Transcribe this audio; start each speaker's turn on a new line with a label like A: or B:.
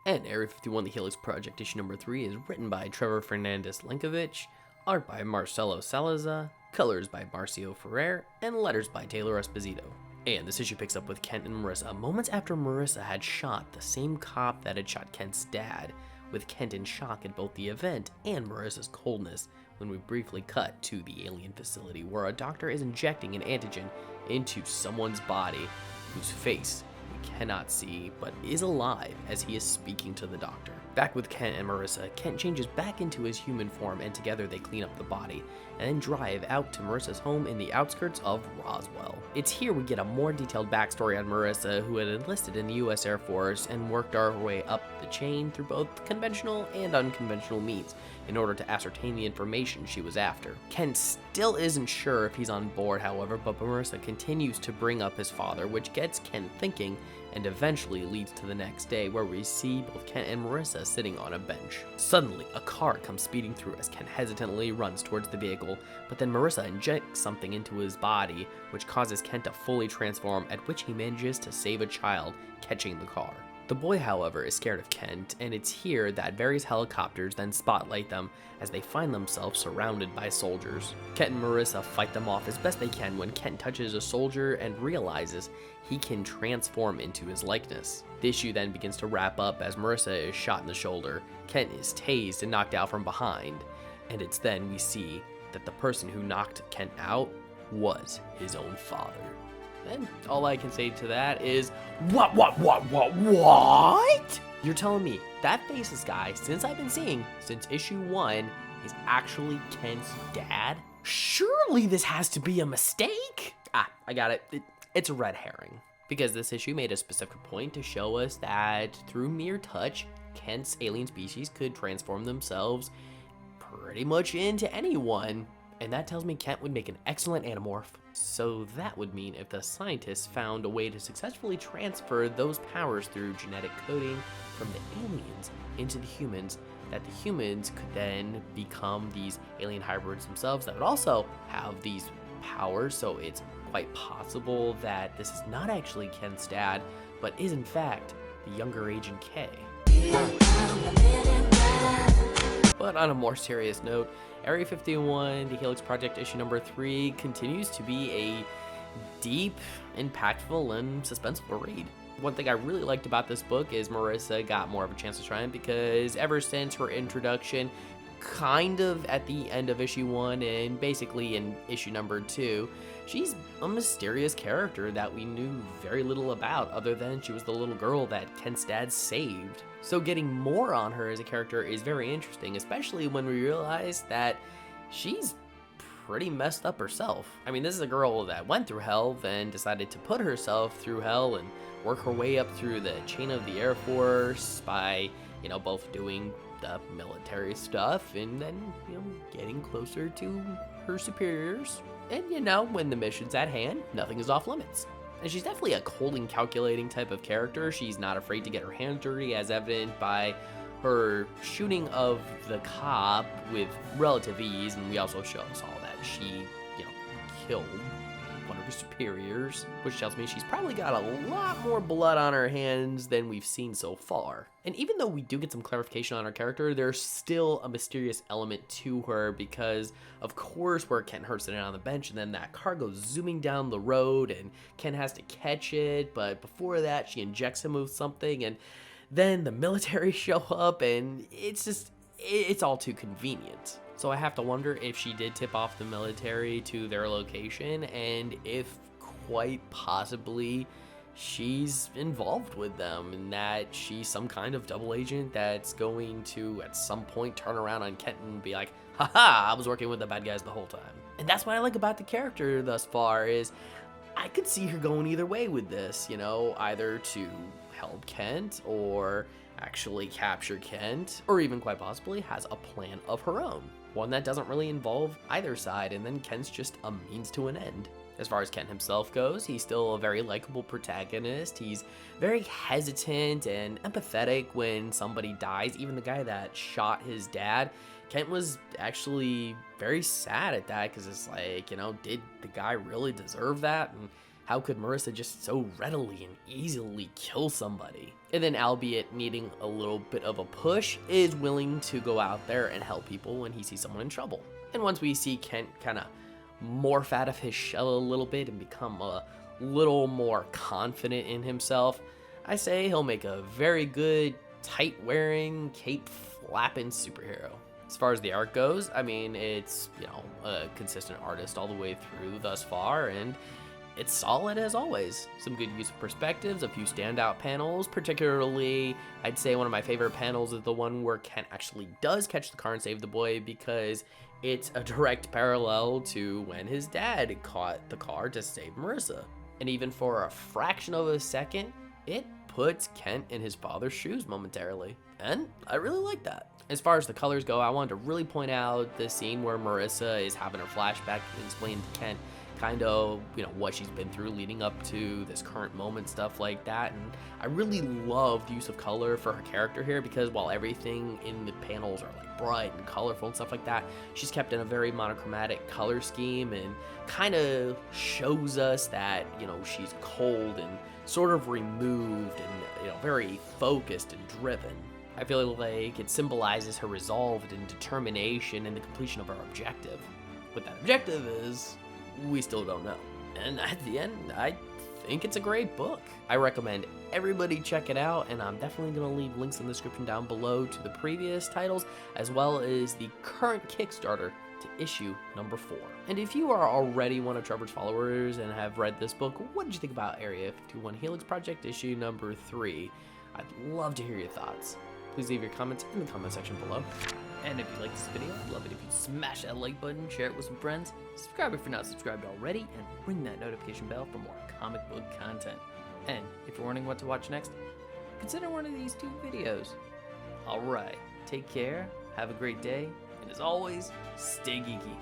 A: And Area 51 The Helix Project issue number 3 is written by Trevor Fernandez Lenkovich, art by Marcelo Salazar, colors by Marcio Ferrer, and letters by Taylor Esposito. And this issue picks up with Kent and Marissa moments after Marissa had shot the same cop that had shot Kent's dad, with Kent in shock at both the event and Marissa's coldness, when we briefly cut to the alien facility where a doctor is injecting an antigen into someone's body whose face we cannot see but is alive as he is speaking to the doctor. Back with Kent and Marissa, Kent changes back into his human form and together they clean up the body and then drive out to Marissa's home in the outskirts of Roswell. It's here we get a more detailed backstory on Marissa, who had enlisted in the US Air Force and worked our way up the chain through both conventional and unconventional means in order to ascertain the information she was after. Kent still isn't sure if he's on board, however, but Marissa continues to bring up his father, which gets Kent thinking and eventually leads to the next day where we see both Kent and Marissa sitting on a bench. Suddenly, a car comes speeding through as Kent hesitantly runs towards the vehicle, but then Marissa injects something into his body, which causes Kent to fully transform, at which he manages to save a child, catching the car. The boy, however, is scared of Kent, and it's here that various helicopters then spotlight them as they find themselves surrounded by soldiers. Kent and Marissa fight them off as best they can when Kent touches a soldier and realizes he can transform into his likeness. The issue then begins to wrap up as Marissa is shot in the shoulder, Kent is tased and knocked out from behind, and it's then we see that the person who knocked Kent out was his own father. And all I can say to that is, what? You're telling me that faceless guy, since I've been seeing, since issue 1, is actually Kent's dad? Surely this has to be a mistake? I got it. It's a red herring. Because this issue made a specific point to show us that through mere touch, Kent's alien species could transform themselves pretty much into anyone. And that tells me Kent would make an excellent animorph. So that would mean if the scientists found a way to successfully transfer those powers through genetic coding from the aliens into the humans, that the humans could then become these alien hybrids themselves that would also have these powers. So it's quite possible that this is not actually Kent's dad, but is in fact the younger Agent K. But on a more serious note, Area 51, The Helix Project issue number 3 continues to be a deep, impactful, and suspenseful read. One thing I really liked about this book is Marissa got more of a chance to shine because ever since her introduction, kind of at the end of issue 1 and basically in issue number 2, she's a mysterious character that we knew very little about other than she was the little girl that Kent's dad saved. So getting more on her as a character is very interesting, especially when we realize that she's pretty messed up herself. I mean, this is a girl that went through hell, then decided to put herself through hell and work her way up through the chain of the Air Force by, both doing the military stuff and then, getting closer to her superiors. And, when the mission's at hand, nothing is off limits. And she's definitely a cold and calculating type of character. She's not afraid to get her hands dirty, as evident by her shooting of the cop with relative ease. And we also saw that she, killed one of her superiors, which tells me she's probably got a lot more blood on her hands than we've seen so far. And even though we do get some clarification on her character, there's still a mysterious element to her because, of course, where Kent hurts sitting on the bench and then that car goes zooming down the road and Kent has to catch it, but before that she injects him with something and then the military show up and it's all too convenient. So I have to wonder if she did tip off the military to their location and if quite possibly she's involved with them and that she's some kind of double agent that's going to at some point turn around on Kent and be like, haha, I was working with the bad guys the whole time. And that's what I like about the character thus far is I could see her going either way with this, either to help Kent or actually capture Kent, or even quite possibly has a plan of her own. One that doesn't really involve either side, and then Kent's just a means to an end. As far as Kent himself goes, he's still a very likable protagonist. He's very hesitant and empathetic when somebody dies. Even the guy that shot his dad, Kent was actually very sad at that because it's like, did the guy really deserve that? And How could Marissa just so readily and easily kill somebody? And then, albeit needing a little bit of a push, is willing to go out there and help people when he sees someone in trouble. And once we see Kent kind of morph out of his shell a little bit and become a little more confident in himself, I say he'll make a very good tight-wearing, cape-flapping superhero. As far as the art goes, I mean, it's, a consistent artist all the way through thus far, and it's solid as always. Some good use of perspectives, a few standout panels. Particularly, I'd say one of my favorite panels is the one where Kent actually does catch the car and save the boy, because it's a direct parallel to when his dad caught the car to save Marissa. And even for a fraction of a second, it puts Kent in his father's shoes momentarily. And I really like that. As far as the colors go, I wanted to really point out the scene where Marissa is having her flashback and explain to Kent kind of, what she's been through leading up to this current moment, stuff like that. And I really love the use of color for her character here, because while everything in the panels are like bright and colorful and stuff like that, she's kept in a very monochromatic color scheme and kind of shows us that, she's cold and sort of removed and, very focused and driven. I feel like it symbolizes her resolve and determination in the completion of her objective. What that objective is, we still don't know. And at the end, I think it's a great book. I recommend everybody check it out, and I'm definitely going to leave links in the description down below to the previous titles, as well as the current Kickstarter to issue number 4. And if you are already one of Trevor's followers and have read this book, what did you think about Area 51 Helix Project issue number 3? I'd love to hear your thoughts. Please leave your comments in the comment section below. And if you like this video, I'd love it if you smash that like button, share it with some friends, subscribe if you're not subscribed already, and ring that notification bell for more comic book content. And if you're wondering what to watch next, consider one of these 2 videos. Alright, take care, have a great day, and as always, stay geeky.